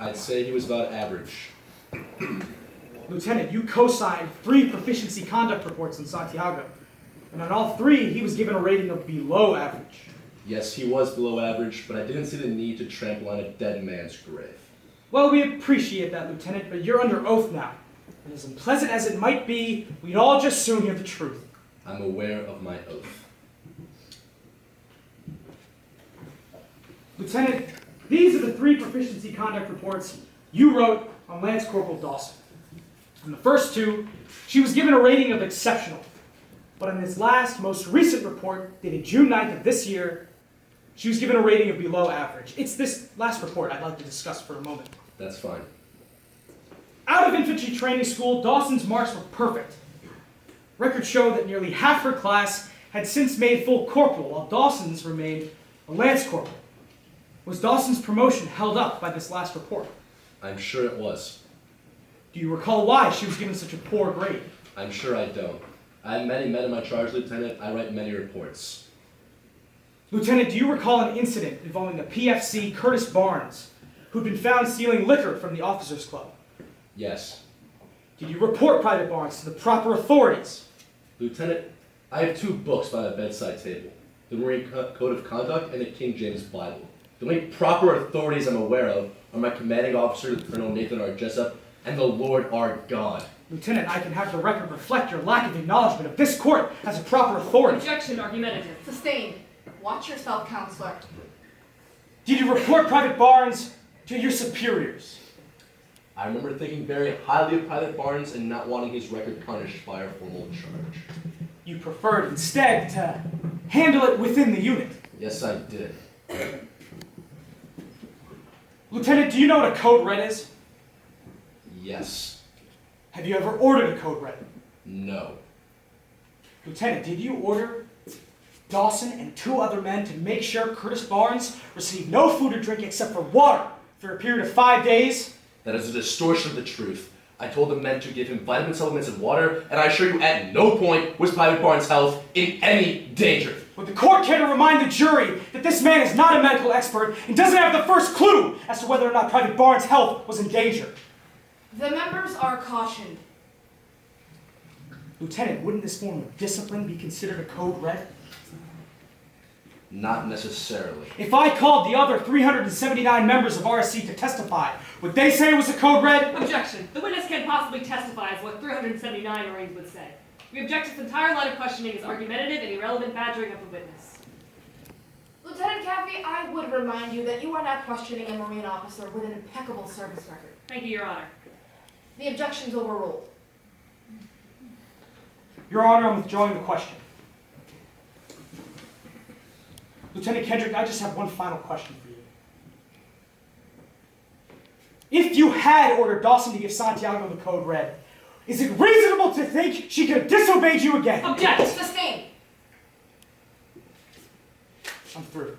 I'd say he was about average. Lieutenant, you co-signed 3 proficiency conduct reports in Santiago. And on all 3, he was given a rating of below average. Yes, he was below average, but I didn't see the need to trample on a dead man's grave. Well, we appreciate that, Lieutenant, but you're under oath now. And as unpleasant as it might be, we'd all just soon hear the truth. I'm aware of my oath. Lieutenant, these are the 3 proficiency conduct reports you wrote on Lance Corporal Dawson. In the first 2, she was given a rating of exceptional. But in this last, most recent report, dated June 9th of this year, she was given a rating of below average. It's this last report I'd like to discuss for a moment. That's fine. Out of infantry training school, Dawson's marks were perfect. Records show that nearly half her class had since made full corporal, while Dawson's remained a lance corporal. Was Dawson's promotion held up by this last report? I'm sure it was. Do you recall why she was given such a poor grade? I'm sure I don't. I have many men in my charge, Lieutenant. I write many reports. Lieutenant, do you recall an incident involving the PFC Curtis Barnes, who'd been found stealing liquor from the officers' club? Yes. Did you report Private Barnes to the proper authorities? Lieutenant, I have 2 books by the bedside table, the Marine Code of Conduct and the King James Bible. The only proper authorities I'm aware of are my commanding officer, Colonel Nathan R. Jessup, and the Lord our God. Lieutenant, I can have the record reflect your lack of acknowledgement of this court as a proper authority. Objection, argumentative. Sustained. Watch yourself, counselor. Did you report Private Barnes to your superiors? I remember thinking very highly of Private Barnes and not wanting his record punished by our formal charge. You preferred instead to handle it within the unit. Yes, I did. Lieutenant, do you know what a code red is? Yes. Have you ever ordered a code red? No. Lieutenant, did you order Dawson and 2 other men to make sure Curtis Barnes received no food or drink except for water for a period of 5 days? That is a distortion of the truth. I told the men to give him vitamin supplements and water, and I assure you at no point was Private Barnes' health in any danger. Would the court care to remind the jury that this man is not a medical expert and doesn't have the first clue as to whether or not Private Barnes' health was in danger? The members are cautioned. Lieutenant, wouldn't this form of discipline be considered a code red? Not necessarily. If I called the other 379 members of RSC to testify, would they say it was a code red? Objection. The witness can't possibly testify as what 379 Marines would say. We object to this entire line of questioning as argumentative and irrelevant badgering of the witness. Lieutenant Caffey, I would remind you that you are now questioning a Marine officer with an impeccable service record. Thank you, Your Honor. The objection's overruled. Your Honor, I'm withdrawing the question. Lieutenant Kendrick, I just have one final question for you. If you had ordered Dawson to give Santiago the code red, is it reasonable to think she could have disobeyed you again? Object! Sustained. I'm through.